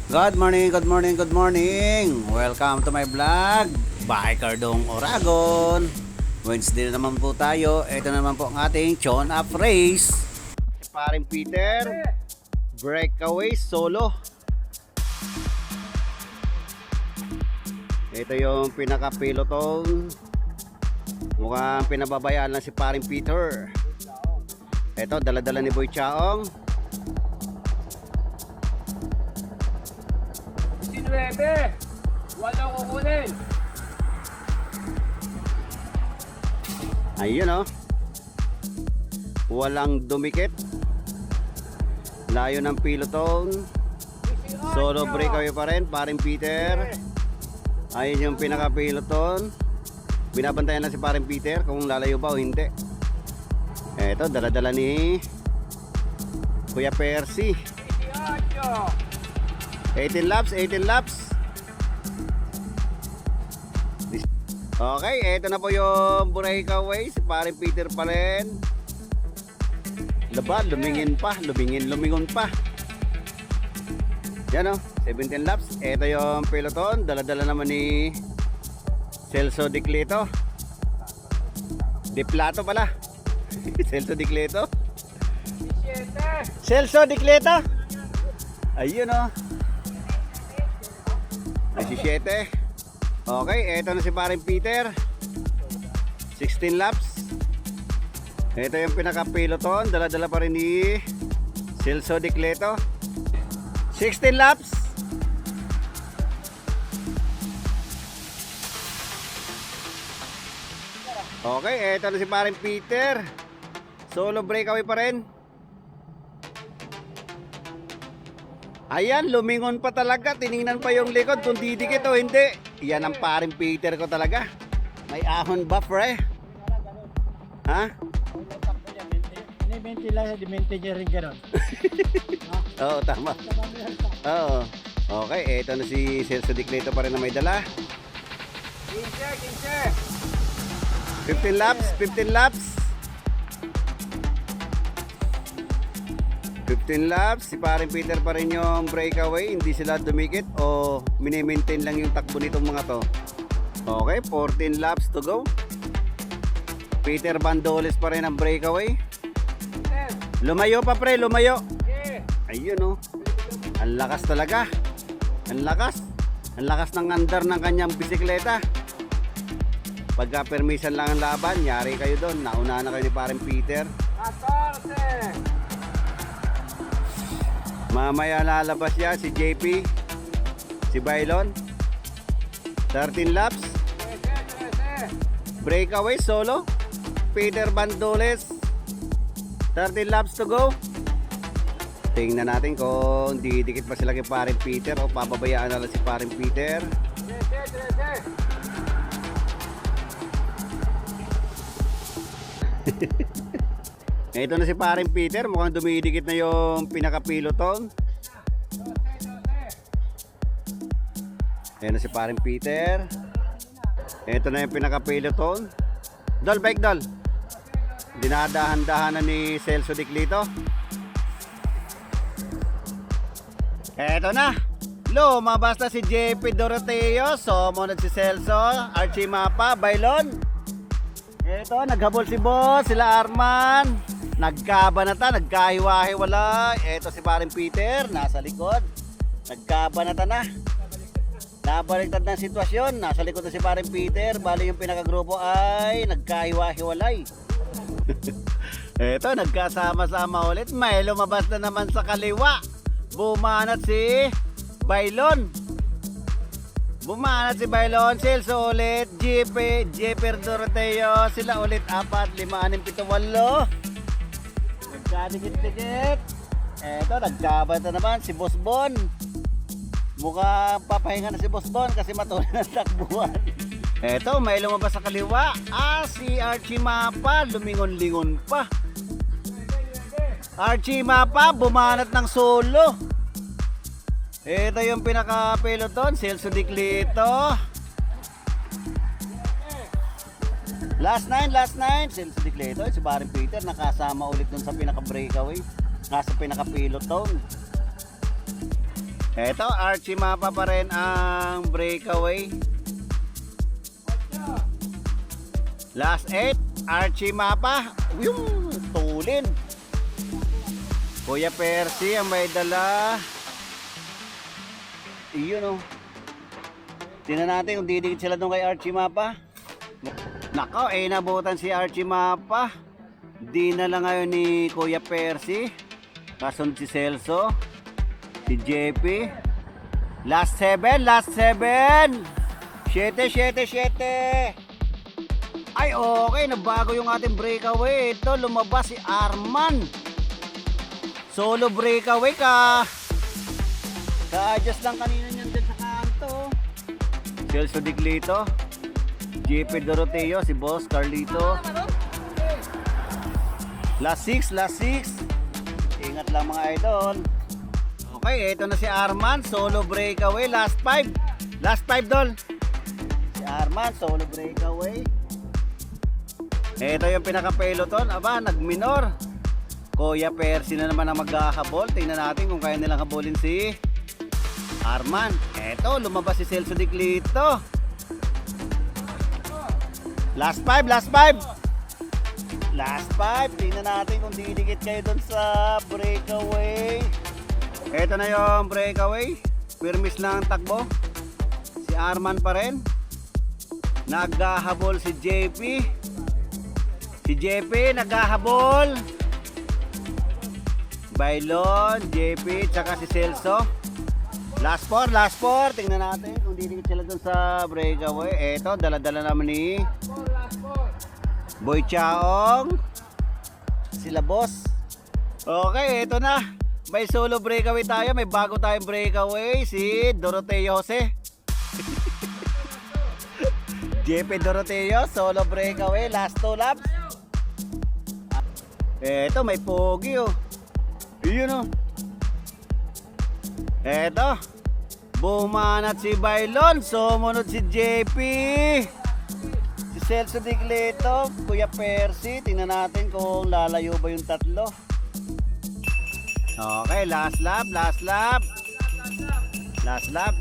Good morning, good morning, good morning. Welcome to my vlog, Biker Dong Oragon. Wednesday na naman po tayo. Ito naman po ang ating Chon Up Race. Paring Peter, breakaway solo. Ito yung pinaka-pilotong. Mukhang pinababayaan lang si paring Peter. Ito, dala-dala ni Boy Chaong. 9, walang kukunin. Ayun oh. Walang dumikit. Layo ng pilotong. Solo breakaway pa rin, paring Peter. Ayun yung pinaka-piloton. Binabantayan lang si paring Peter kung lalayo ba o hindi. Eto, dala-dala ni Kuya Percy. 18 laps, 18 laps. Okay, eto na po yung breakaway. Si paring Peter pa rin. Laban, lumingin pa, lumingon pa. Yan o, 17 laps. Eto yung peloton. Dala-dala naman ni Celso Di Cleto. Di Plato pala. Celso Di Cleto. Celso Di Cleto. Ayun o. Ay, 17. Okay, eto na si paring Peter. 16 laps. Ito yung pinaka-peloton. Dala-dala pa rin ni Celso Di Cleto. 16 laps. Okay, eto na si paring Peter. Solo breakaway pa rin. Ayan, lumingon pa talaga. Tiningnan pa yung likod kung didikit o hindi. Yan ang paring Peter ko talaga. May ahon ba, pre? Ha? Ini-20 lang, di-20 niya rin gano'n. Oo, tama. Oo. Okay, eto na si Celso Di Cleto pa rin na may dala. 15 laps, 15 laps. 15 laps, si paring Peter pa rin yung breakaway. Hindi sila dumikit o mini-maintain lang yung takbo nitong mga to. Okay, 14 laps to go. Peter Bandoles pa rin ang breakaway. Lumayo pa pre, lumayo. Ayun oh. Ang lakas talaga. Ang lakas. Ang lakas ng andar ng kanyang bisikleta. Pagka permisan lang ang laban, yari kayo doon. Nauna na kayo ni paring Peter. 14. Mamaya lalabas yan si JP, si Bailon. 13 laps. Breakaway solo. Peter Bandoles. 13 laps to go. Tingnan natin kung didikit pa sila kay paring Peter o pababayaan na lang si paring Peter. Ito na si paring Peter, mukhang dumidikit na yung pinaka-piloton. Ayan na si paring Peter. Ito na yung pinaka-piloton. Dol, bike dol. Dinadahan-dahanan ni Celso Di Cleto. Ito na. Lumabas na si JP Doroteo. Sumunod si Celso, Archie Mapa, Bailon. Ito, naghabol si boss, sila Arman. Nagkabanata, nagkahiwa-hiwala. Ito si paring Peter, nasa likod. Nagkabanata na. Nabaliktad na sitwasyon. Nasa likod na si paring Peter. Bali yung pinakagrupo ay nagkahiwa-hiwalay. Ito, nagkasama-sama ulit. May lumabas na naman sa kaliwa. Bumanat si Bailon. Bumanat si Bailon. Celso ulit. JP Doroteo. Sila ulit 4, 5, 6, 7, 8. Nagkadikit-dikit. Eto, nagkabata naman si Boss Bon. Mukhang papahinga na si Boss Bon kasi matuloy na takbuhan. Eto, may lumabas sa kaliwa. Si Archie Mapa. Lumingon-lingon pa. Archie Mapa, bumanat ng solo. Ito yung pinaka-peloton, Celso Di Cleto. Last 9, Celso Di Cleto. Si paring Peter nakasama ulit dun sa pinaka-breakaway. Nasa pinaka-peloton. Eto, Archie Mapa pa rin ang breakaway. Last 8, Archie Mapa. Yung tulin. Kuya Percy ang may dala. Iyon oh. Tingnan natin kung didikit sila doon kay Archie Mapa. Nakaw, nabutan si Archie Mapa. Di na lang ngayon ni Kuya Percy. Kasunod si Celso. Si JP. Last 7, last 7. 7. Ay, okay, nabago yung ating breakaway. Ito, lumabas si Arman. Solo breakaway ka. Ka-adjust lang kanina niyan din sa kanto. Celso Diglito. JP Doroteo, si Boss Carlito. Last 6. Ingat lang mga idol. Okay, ito na si Arman, solo breakaway, last 5. Last 5 dol. Si Arman, solo breakaway. Ito yung pinaka-peloton, aba, nag-minor. Kuya Percy na naman ang maghahabol. Tingnan natin kung kaya nilang habulin si Arman. Ito, lumabas si Celso Diglito. Last 5. Last 5. Tingnan natin kung didikit kayo dun sa breakaway. Ito na yung breakaway. Firmis lang ang takbo. Si Arman pa rin. Naghahabol si JP. Si JP naghahabol. Bailon, JP, tsaka si Celso. Last 4. Tingnan natin kung didikit sila dun sa breakaway. Ito, dala-dala naman ni Boy Chaong. Sila boss. Okay, ito na. May solo breakaway tayo. May bago tayong breakaway. Si Doroteo Jose. JP Doroteo, solo breakaway. Last 2 laps. Eto, may pogi oh. Yun oh. Eto. Bumanat si Bailon. Sumunod si JP. Si Celso Diglito. Kuya Percy. Tingnan natin kung lalayo ba yung tatlo. Okay, last lap.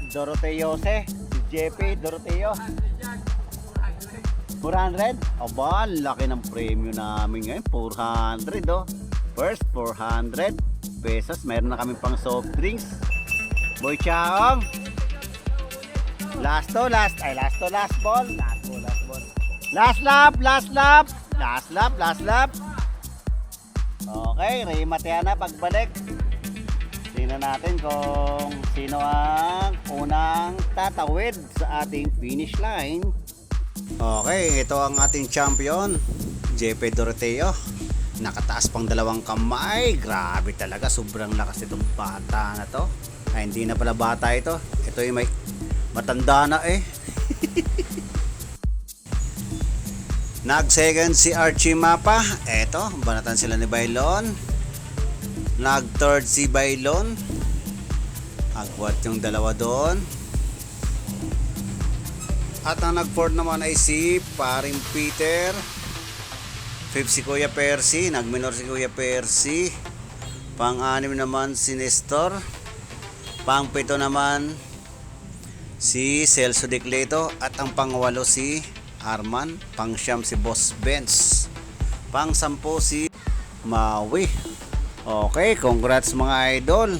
Doroteo Jose. Si JP Doroteo. 400? Aba, laki ng premyo namin ngayon. 400 oh. First, 400 pesos. Meron na kami pang soft drinks. Boy Chaong. Last ball. Last lap. Okay, Ray Mateana pagbalik. Tingnan natin kung sino ang unang tatawid sa ating finish line. Okay, ito ang ating champion, JP Doroteo. Nakataas pang 2 kamay. Grabe talaga, sobrang lakas itong bata na to. Ay, hindi na pala bata ito. Ito yung may matanda na eh. Nag-second si Archie Mapa. Eto, banatan sila ni Bailon. Nag-third si Bailon. Agwat yung dalawa doon. At ang nag-fourth naman ay si Paring Peter. Fifth si Kuya Percy. Nag-minor si Kuya Percy. Pang-anim naman si Nestor. Pang-pito naman si Celso Diglito. At ang pang-walo si Arman. Pang-siyam si Boss Benz. Pang-sampo si Maui. Okay, congrats mga idol.